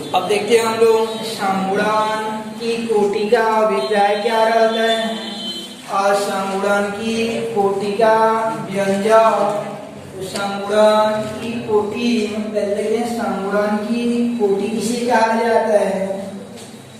अब देखते हैं हम लोग संगुणन की कोटि का अभिप्राय क्या रहता है और संगुणन की कोटि का व्यंजक। संगुणन की कोटि पहले देखते हैं, संगुणन की कोटि किसे कहा जाता है।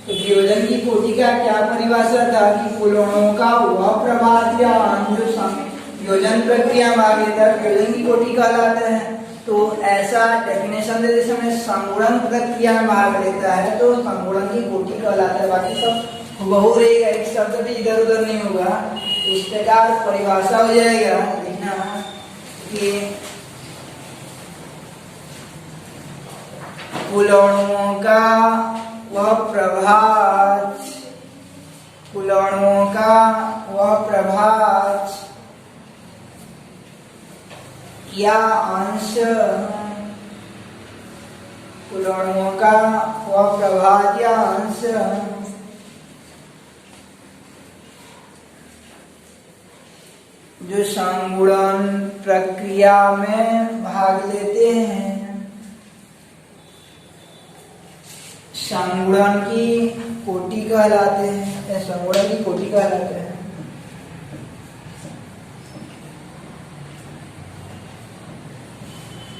तो वियोजन की कोटि का क्या परिभाषा था कि कुल अणुओं का वह प्रभाव या जो वियोजन प्रक्रिया में आगे तक वियोजन की कोटि कहलाता है। तो ऐसा डेफिनेशन देते समय संगुणन प्रक्रिया में भाग लेता है तो संगुणन की कोटि कहलाता है। बाकी सब बहु रहेगा, एक शब्द भी इधर उधर नहीं होगा। इस प्रकार परिभाषा हो जाएगा लिखना कि कुल अणुओं का वह प्रभाव, कुल अणुओं का वह प्रभाव या अंश, कुल अणुओं का वह प्रभाव या अंश जो संगुणन प्रक्रिया में भाग लेते हैं, संगुणन की कोटि कहलाते हैं, संगुणन की कोटि कहलाते हैं।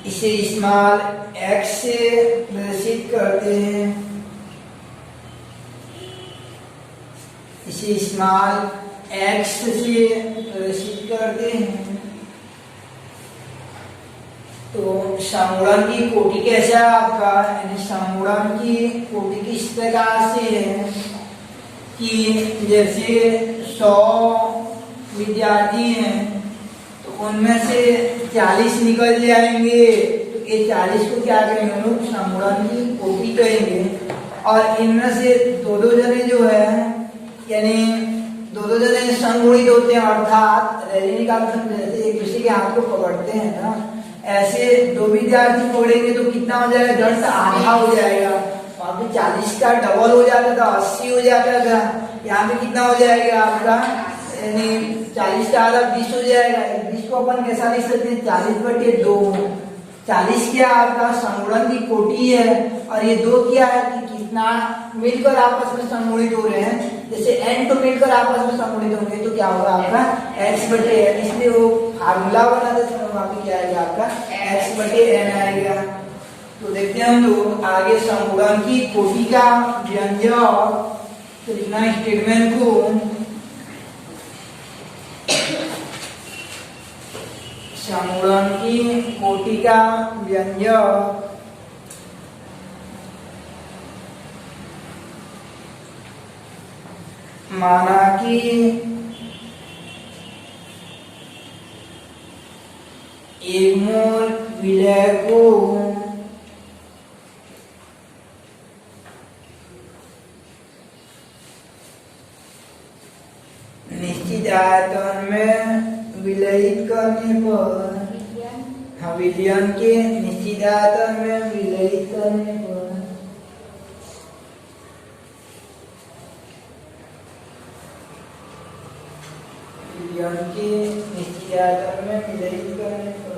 इसे स्मॉल x से प्रदर्शित करते हैं, इसे स्मॉल x से प्रदर्शित करते हैं। तो संगुणन की कोटि कैसा है आपका, यानी संगुणन की कोटि किस प्रकार से है कि जैसे 100 विद्यार्थी हैं तो उनमें से 40 निकल जाएंगे, तो ये 40 को क्या करेंगे हम लोग संगुणन की कोटि कहेंगे। और इनमें से दो जने जो है यानी दो जने संगुणित होते हैं, अर्थात रैली निकालते हैं, जैसे एक दूसरे के हाथ को पकड़ते हैं ना, ऐसे 2 विद्यार्थी पकड़ेंगे तो कितना हो जाएगा, जड़ से आधा हो जाएगा। वहां पे 40 का डबल हो जाता था, 80 हो जाता था। यहाँ पे कितना हो जाएगा आपका, यानी 40 का आधा 20 हो जाएगा। 20 को अपन कैसा लिख सकते हैं, 40/2। 40 क्या आपका संगुणन की कोटि है और ये 2 क्या है कि कितना मिलकर आपस में संगुणित हो रहे हैं। जैसे n तो मिलकर आपस में संगुणित होंगे तो क्या होगा आपका x/n, इसलिए वो फार्मूला बनाते समय वहां पे क्या आएगा आपका x/n आएगा। तो देखते हैं हम लोग आगे संगुणन की कोटि का व्यंजक। तो लिखना स्टेटमेंट को संगुणन की कोटि का व्यंजक माना कि एक मोल विलय को निश्चित आयतन में विलयित करने पर, विलयन के निश्चित आयतन में विलयित करने पर विलयन के निश्चित आयतन में विलयित करने पर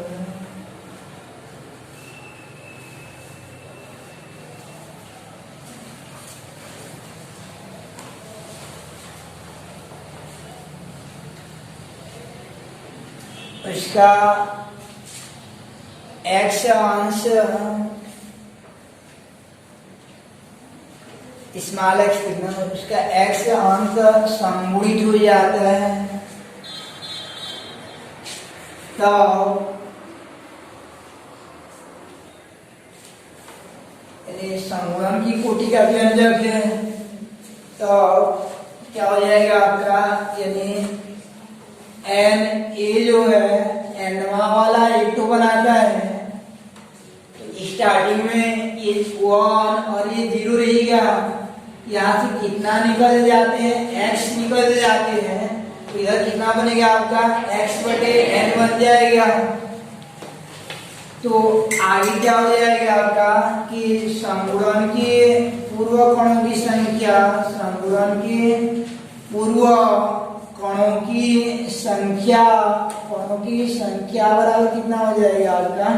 उसका x अंश स्मॉल x कितना, उसका x अंश संगुणित हो जाता है तब यानी संगुणन की कोटि का व्यंजक है तो क्या हो जाएगा आपका, यानी n a जो है nवा वाला एक तो बनाता है, तो स्टार्टिंग में ये 1 और ये 0 रहेगा। यहाँ से कितना निकल जाते हैं, x निकल जाते हैं, तो इधर कितना बनेगा आपका x/n बन जाएगा। तो आगे क्या हो जाएगा आपका कि संगुणन के पूर्व कणों की संख्या, संगुणन के पूर्व कणों की संख्या, कणों की संख्या बराबर कितना हो जाएगा आपका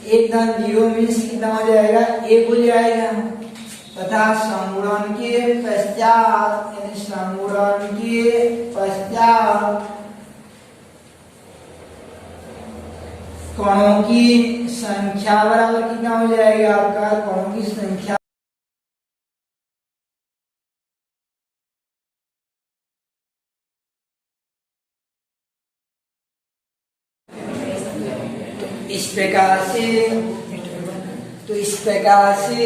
1 धन 0 मीन्स कितना हो जाएगा 1 हो जाएगा। तथा संगुणन के पश्चात यानी संगुणन के पश्चात कणों की संख्या बराबर कितना हो जाएगा आपका, कणों की संख्या इस प्रकार से, तो इस प्रकार से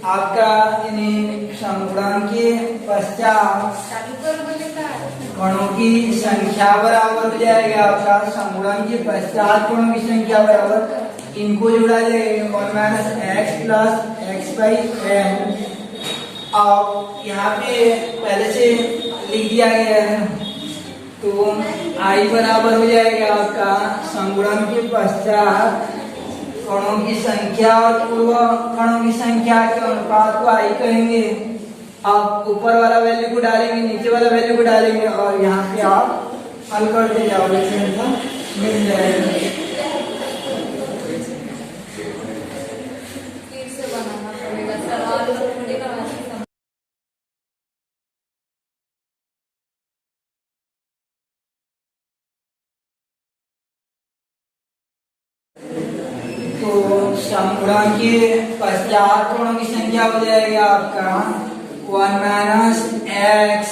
आपका यानी संगुणन के पश्चात कणों की संख्या बराबर हो जाएगा आपका, संगुणन के पश्चात कणों की संख्या बराबर, इनको जोड़ा जाएगा 1 minus X plus X by N. अब यहाँ पे पहले से लिख दिया गया है, तो आई बराबर हो जाएगा आपका संगुणन के पश्चात कणों की संख्या और पूर्व कणों की संख्या के अनुपात को आई कहेंगे। आप ऊपर वाला वैल्यू को डालेंगे, नीचे वाला वैल्यू को डालेंगे और यहाँ पे आप हल करते जाओगे, मिल जाएगा। फिर से बनाना पड़ेगा सवाल पड़ेगा। तो संगुणन के पश्चात कणों की संख्या हो जाएगा आपका 1 minus X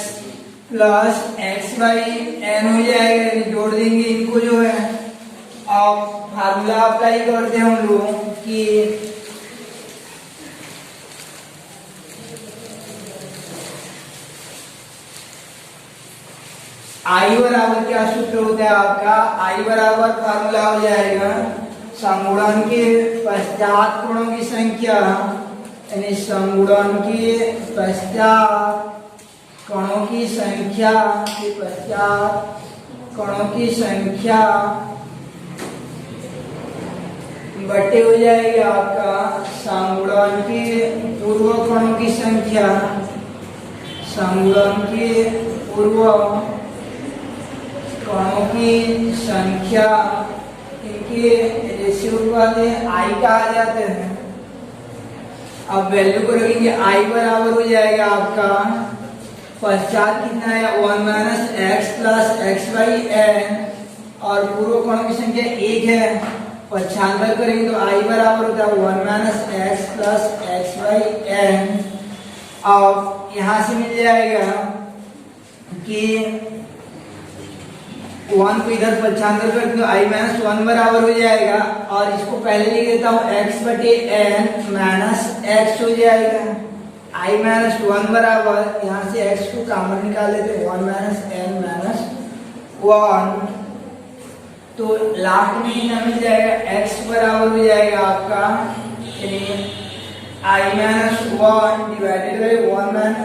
plus X by N हो जाएगा, जोड़ देंगे इनको जो है। अब फार्मूला अप्लाई करते हैं हम लोग कि आई बराबर क्या सूत्र होता है आपका, आई बराबर फार्मूला हो जाएगा संगुणन के पश्चात कणों की संख्या, यानी संगुणन के पश्चात कणों की संख्या के पश्चात कणों की संख्या बटे हो जाएगा आपका संगुणन के पूर्व कणों की संख्या, संगुणन के पूर्व कणों की संख्या, इनके रेशियो वाले आई कहा जाते हैं। अब वैल्यू को रखेंगे, आई बराबर हो जाएगा आपका पश्चात कितना है 1 minus X plus X by N और पूर्व कणों की संख्या 1 है, 95 करेंगे तो आई बराबर होता है 1 minus X plus X by N. अब यहाँ से मिल जाएगा कि 1 को इधर 95 कर दो, आई माइनस 1 बराबर हो जाएगा और इसको पहले लिख देता हूँ x बटे एन माइनस एक्स हो जाएगा। आई माइनस 1 बराबर, यहाँ से x को कॉमन निकाल लेते हैं 1 माइनस एन माइनस 1, तो लास्ट में कितना मिल जाएगा x बराबर हो जाएगा आपका i minus 1 divided by 1 minus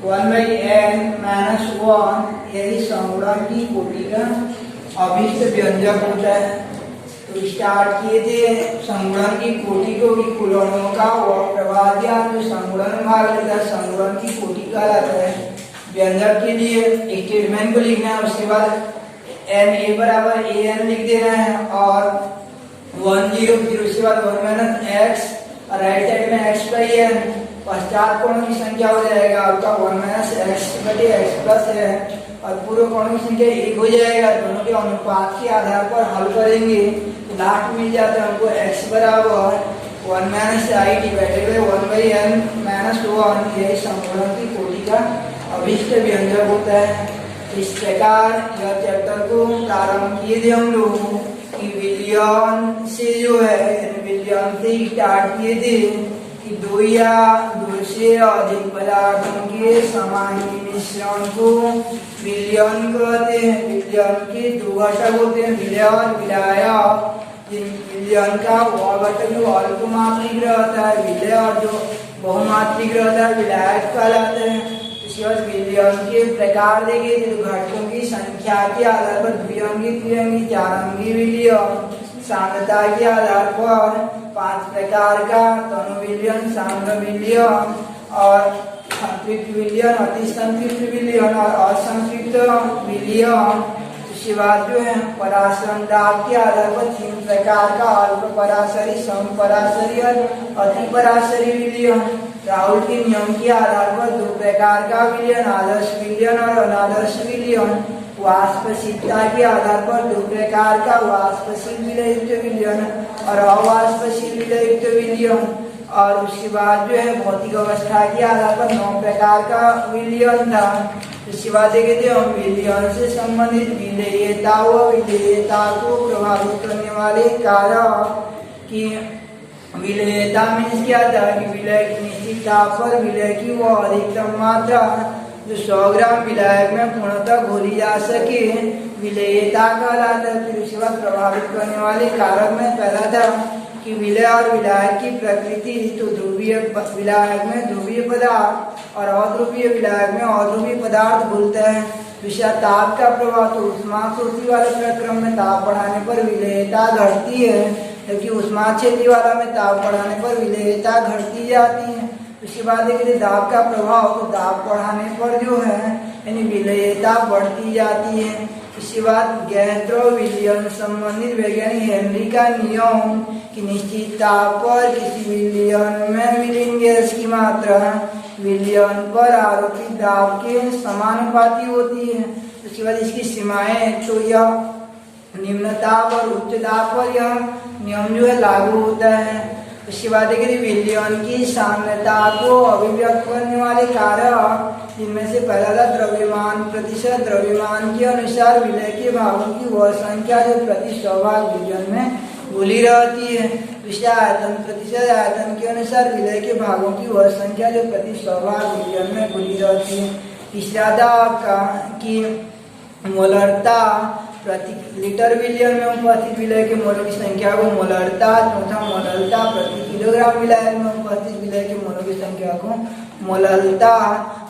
1 by N minus 1, यही संगुणन की कोटि का अभिष्ट व्यंजक होता है। तो स्टार्ट किए थे संगुणन की कोटि को विकुलनों का और प्रवाह दिया, जो संगुणन में भाग लेता है संगुणन की कोटि कहलाता है। व्यंजक के लिए स्टेटमेंट को लिखना है, उसके बाद एन ए बराबर ए एन लिख देना है और 1 0 फिर उसके बाद 1 माइनस एक्स और राइट साइड में एक्स बाई एन, पश्चात कोणों की संख्या हो जाएगा आपका 1 माइनस एक्स बटे एक्स प्लस है और पूर्व कोणों की संख्या 1 हो जाएगा। दोनों के अनुपात के आधार पर हल करेंगे तो लास्ट मिल जाता है हमको x बराबर 1 minus I divided by 1 by N minus 1, यही संगुणन की कोटि का अभिष्ट व्यंजक होता है। इस प्रकार यह चैप्टर को प्रारंभ किए थे हम लोग कि विलियन से जो है, विलियन से स्टार्ट किए थे कि 2 या 2 से अधिक पदार्थों के समाही मिश्रण को विलयन कहते हैं। विलयन के 2 घटक होते हैं, विलय और विलायक। विलयन का वह घटक जो अल्पमात्रिक रहता है विलय और जो बहुमात्रिक रहता है विलायक कहलाते हैं। इसके बाद विलयन के प्रकार देखे थे, तो घटकों की संख्या के आधार पर द्विअंगी, त्रिअंगी, चारअंगी विलयन, सांद्रता के आधार पर 5 प्रकार का तनु विलयन, सांद्र विलयन और संतृप्त विलयन, अति संतृप्त विलयन और असंतृप्त विलयन। उसके बाद जो है परासरण दाब के आधार पर 3 प्रकार का अल्प पराशरी, सम पराशरी और अति पराशरी विलयन। राहुल के नियम के आधार पर दो प्रकार का विलयन, आदर्श विलयन और अनादर्श विलयन। वाष्पशीलता के आधार पर दो प्रकार का वाष्पशील विलयुक्त विलयन और अवाष्पशील विलयुक्त विलयन। और उसके बाद जो है भौतिक अवस्था के आधार पर 9 प्रकार का विलयन था। इसके बाद देखते हम विलयन से संबंधित विलेयता व विलेयता को प्रभावित करने वाले कारक की विलेयता मीन्स क्या था कि विलय की निश्चित ताप पर विलय की वो अधिकतम मात्रा जो 100 ग्राम विलायक में पूर्णतः घोली जा सके विलेयता कहलाता है। फिर उसके बाद प्रभावित करने वाले कारक में पहला था कि विलय और विलायक की प्रकृति, तो ध्रुवीय विलायक में ध्रुवीय पदार्थ और अध्रुवीय विलायक में अध्रुवीय पदार्थ घुलते हैं। दूसरा ताप का प्रभाव, तो ऊष्माक्षेपी वाले प्रक्रम में ताप बढ़ाने पर विलेयता घटती है, जबकि ऊष्माक्षेपी वाला में ताप बढ़ाने पर विलेयता घटती जाती है। उसके बाद देखिए दाब का प्रभाव, तो दाब बढ़ाने पर जो है यानी विलेयता बढ़ती जाती है। इसके बाद गैस द्रव विलयन संबंधित वैज्ञानिक हेनरी का नियम कि निश्चित ताप पर किसी विलयन में विलीन गैस की मात्रा विलयन पर आरोपित दाब के समानुपाती होती है। उसके बाद इसकी सीमाएं, तो यह निम्न ताप और उच्च दाब पर यह नियम जो है लागू होता है। उसके बाद देखिए विलयन की साम्यता को अभिव्यक्त करने वाले कारक, जिनमें से पहला था द्रव्यमान प्रतिशत। द्रव्यमान के अनुसार विलय के भागों की वह संख्या जो प्रति 100 भाग विलयन में घुली रहती है। दूसरा आयतन प्रतिशत। आयतन के अनुसार विलय के भागों की वह संख्या जो प्रति 100 भाग विलयन में घुली रहती है। तीसरा था आपका कि मोलरता, प्रति लीटर विलयन में उपस्थित विलय के मोलों की संख्या को मोलरता। चौथा मोलरता, प्रति किलोग्राम विलयन में उपस्थित विलय के मोलों की संख्या को मोलरता।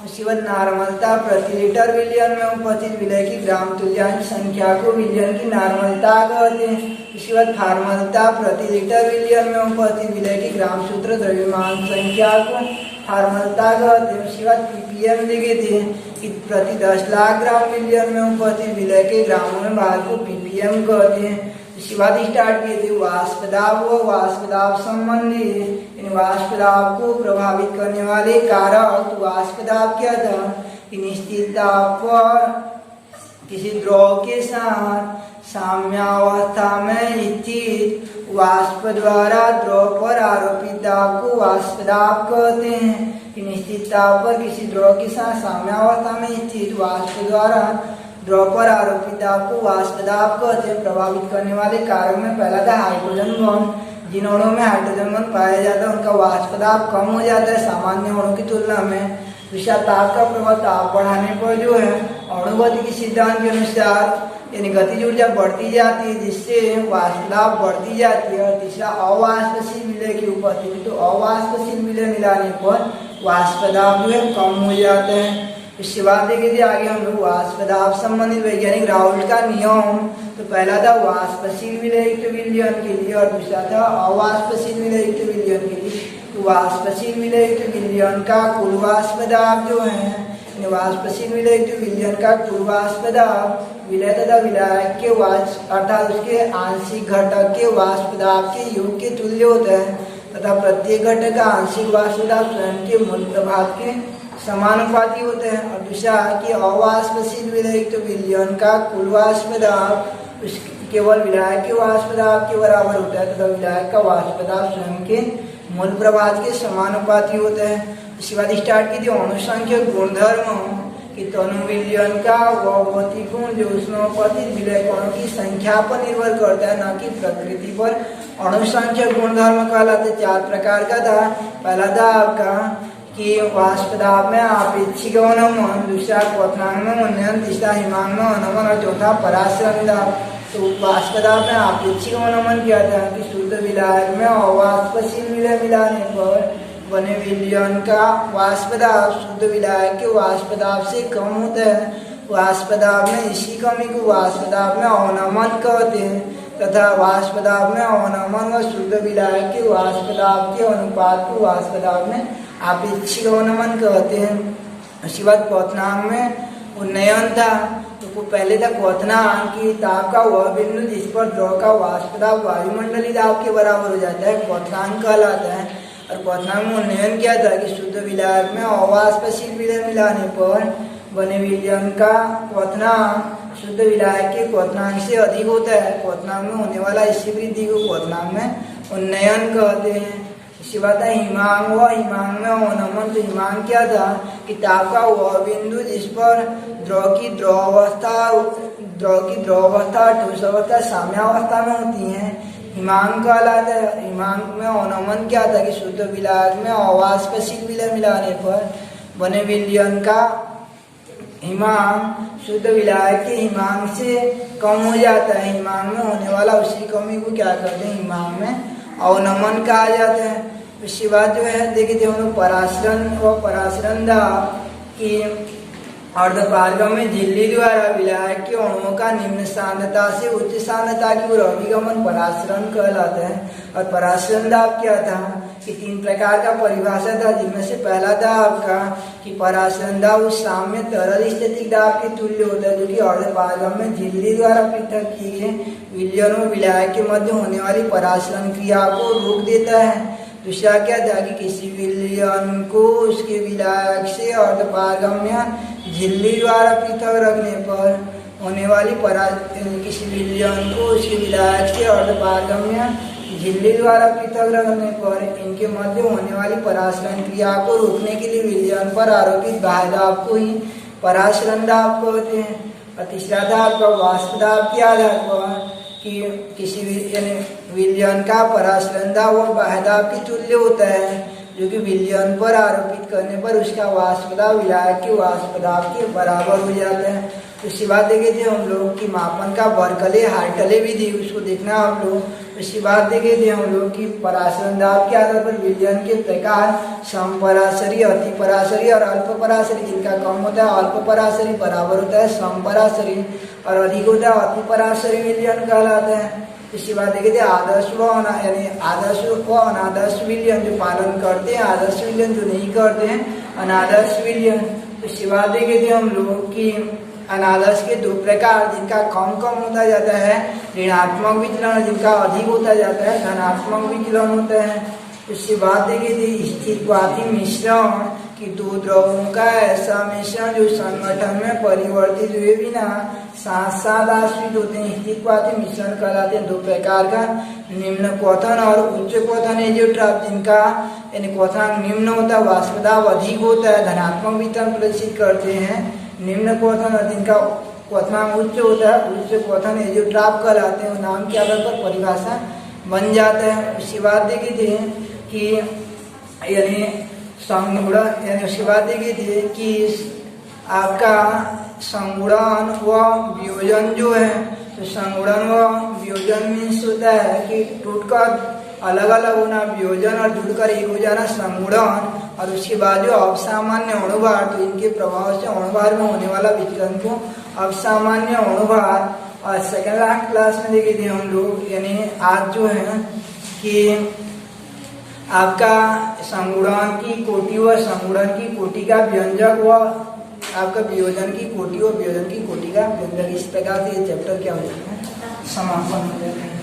उसके बाद नार्मलता, प्रति लीटर विलयन में उपस्थित विलय की ग्राम तुल्यांक संख्या को विलयन की नार्मलता कहते हैं। उसके बाद फार्मलता, प्रति लीटर विलयन में उपस्थित विलय की ग्राम सूत्र द्रव्यमान संख्या को फार्मलता कहते हैं। उसके बाद पीपीएम देखे थे कि प्रति 10 लाख ग्राम विलयन में उपस्थित विलय के ग्रामों में भाग को पीपीएम कहते हैं। उसके बाद स्टार्ट किए थे वाष्पदाब व वाष्पदाब संबंधी, इन वाष्पदाब को प्रभावित करने वाले कारक। तो वाष्पदाब क्या था कि निश्चित ताप पर किसी द्रव के साथ साम्यावस्था में स्थित वाष्प द्वारा द्रव पर आरोपित दाब को वाष्पदाब कहते हैं। कि निश्चित ताप पर किसी द्रव के साथ साम्यावस्था में स्थित वाष्प द्वारा द्रव पर आरोपित दाब को वाष्पदाब कहते हैं। प्रभावित करने वाले कारक में पहला था हाइड्रोजन बॉन्ड। जिन अणुओं में हाइड्रोजन बॉन्ड पाया जाता है उनका वाष्पदाब कम हो जाता है सामान्य अणुओं की तुलना में। दूसरा ताप का प्रभाव, ताप बढ़ाने पर जो है अणुगतिकी सिद्धांत के अनुसार यानी गतिज ऊर्जा बढ़ती जाती है, जिससे वाष्पदाब बढ़ती जाती है। और तीसरा अवाष्पशील विलय की उपस्थिति, तो अवाष्पशील विलय मिलाने पर वाष्पदाब जो है कम हो जाते हैं। इसके बाद देखिए आगे हम लोग वाष्पदाब संबंधित वैज्ञानिक राहुल का नियम। तो पहला था वाष्पशील विलयुक्त विलयन के लिए और दूसरा था अवाष्पशील विलयुक्त विलयन के लिए। तो वाष्पशील विलयुक्त विलयन का कुल वाष्पदाब जो है, वाष्पशील विलयुक्त विलयन का कुल वाष्पदाब विलय तथा विलायक के वाष्प अर्थात उसके आंशिक घटक के वाष्पदाब के योग के तुल्य होता है तथा प्रत्येक घटक का आंशिक वाष्पदाब स्वयं के मूल प्रभाव के समानुपाती होते हैं। और दूसरा कि अवाष्पशील विलयुक्त विलयन का कुल वाष्पदाब केवल विलायक के वाष्पदाब के बराबर होता है तथा विलायक का वाष्पदाब स्वयं के मूल प्रभाव के समानुपाती होते हैं। इसके बाद स्टार्ट की थी अणुसंख्यक गुणधर्म कि तनु विलयन का वह भौतिक गुण जो उसमें उपस्थित विलय कणों की संख्या पर निर्भर करता है, न कि प्रकृति पर। अणुसंख्यक गुणधर्म कहलाते 4 प्रकार का था। पहला था आपका कि वाष्पदाब में आपेक्षिक अवनमन, दूसरा क्वथनांग में उन्नयन, तीसरा हिमांग में अवनमन और चौथा पराश्रम दाब। तो वाष्पदाब में आपेक्षिक अवनमन क्या था कि शुद्ध विलायक में अवाष्पशील विलय मिलाने पर बने विलयन का वाष्पदाब शुद्ध विलायक के वाष्पदाब से कम होता है। वाष्पदाब में इसी कमी को वाष्पदाब में अवनमन कहते हैं तथा वाष्पदाब में अवनमन व शुद्ध विलायक के वाष्पदाब के अनुपात को वाष्पदाब में आपेक्षिक अवनमन कहते हैं। उसके बाद क्वथनांक में उन्नयन था। तो पहले था क्वथनांक की ताप का वह बिंदु जिस पर द्रव का वाष्पदाब वायुमंडलीय दाब के बराबर हो जाता है, क्वथनांक कहलाता है। और क्वथनांक में उन्नयन किया था कि शुद्ध विलायक में अवाष्पशील विलय मिलाने पर बने विलयन का क्वथनांक शुद्ध विलायक के क्वथनांक से अधिक होता है। क्वथनांक में होने वाला इसी वृद्धि को क्वथनांक में उन्नयन कहते हैं। इसी बात है हिमांग व हिमांग में अवनमन। तो हिमांग क्या था कि ताप का वह बिंदु जिस पर द्रव की द्रवावस्था ठोस अवस्था साम्यावस्था में होती है हिमांग कहलाता है। हिमांग में अवनमन क्या था कि शुद्ध विलायक में अवाष्पशील विलय मिलाने पर बने विलयन का हिमांग शुद्ध विलायक के हिमांग से कम हो जाता है। हिमांग में होने वाला उसी कमी को क्या कहते हैं, हिमांग में अवनमन कहा जाता है। उसके बाद जो है देखिए हम लोग पराशरण व पराशरण दाब की अर्धपारगम में झिल्ली द्वारा विलायक के अणुओं का निम्न सांद्रता से उच्च सांद्रता की ओर अभिगमन पराशरण कहलाता है। और पराशरण दाब क्या था कि 3 प्रकार का परिभाषा था, जिनमें से पहला था आपका कि पराशरण दाब उस साम्य तरल स्थितिक दाब के तुल्य होता है, जो कि अर्धपारगम में झिल्ली द्वारा पृथक की गई विलयन व विलायक के मध्य होने वाली पराशरण क्रिया को रोक देता है। दूसरा क्या था कि किसी विलयन को उसके विलायक से अर्धपारगम्य झिल्ली द्वारा पृथक रखने पर होने वाली किसी विलयन को उसके विलायक से अर्धपारगम्य झिल्ली द्वारा पृथक रखने पर इनके मध्य होने वाली पराशरण क्रिया को रोकने के लिए विलयन पर आरोपित बाह्य दाब को ही पराशरण दाब कहते हैं। और तीसरा था आपका वाष्प दाब के आधार पर कि किसी विलयन का पराशरण दाब और बाह्य दाब के तुल्य होता है, जो कि विलयन पर आरोपित करने पर उसका वाष्प दाब विलायक के वाष्प दाब के बराबर हो जाता है। उसके बाद देखे थे हम लोग कि मापन का बर्कले हार्टले विधि, उसको देखना आप लोग। उसके बाद देखे थे हम लोग कि पराशरण दाब के आधार पर विलयन के प्रकार समपराशरी, अतिपराशरी और अल्पपराशरी। जिनका कम होता है अल्पपराशरी बराबर होता है समपराशरी और अधिक होता है अतिपराशरी विलयन कहलाता है। इसके बाद देखे थे आदर्श व आदर्श व अनादर्श विलयन जो पालन करते हैं, आदर्श विलयन जो नहीं करते हैं, अनादर्श विलयन। इसके बाद देखे थे हम लोग कि अनादर्श के 2 प्रकार, जिनका कम होता जाता है ऋणात्मक विचलन, जिनका अधिक होता जाता है धनात्मक विचलन होता है। उसके बाद देखे थे स्थिरवाती मिश्रण कि 2 द्रवों का ऐसा मिश्रण जो संगठन में परिवर्तित हुए बिना साथ साथ आश्रित होते हैं, स्थिरवाती मिश्रण कहलाते हैं। 2 प्रकार का निम्न क्वथन और उच्च क्वथन एजियोट्रॉप, जिनका क्वथनांक निम्न होता है, वाष्प दाब अधिक होता है, धनात्मक वितरण प्रदर्शित करते हैं निम्न क्वथन, और जिनका क्वथनांक उच्च होता है उच्च क्वथन एजियोट्रॉप कहलाते हैं। नाम के आधार पर परिभाषा बन जाता है। उसके बाद देखे थे कि संगुणन, उसके बाद देखे थे कि आपका संगुणन व वियोजन जो है, तो संगुणन व वियोजन मीन्स होता है कि टूटकर अलग अलग होना वियोजन और जुड़कर एक हो जाना संगुणन। और उसके बाद जो अवसामान्य अणुभार, तो इनके प्रभाव से अणुभार में होने वाला विचलन को अवसामान्य अणुभार। और सेकेंड क्लास में देखे थे हम लोग, आज जो है कि आपका संगुणन की कोटि व संगुणन की कोटि का व्यंजक व आपका वियोजन की कोटि व वियोजन की कोटि का व्यंजक। इस प्रकार से ये चैप्टर क्या हो जाता है, समापन हो जाता है।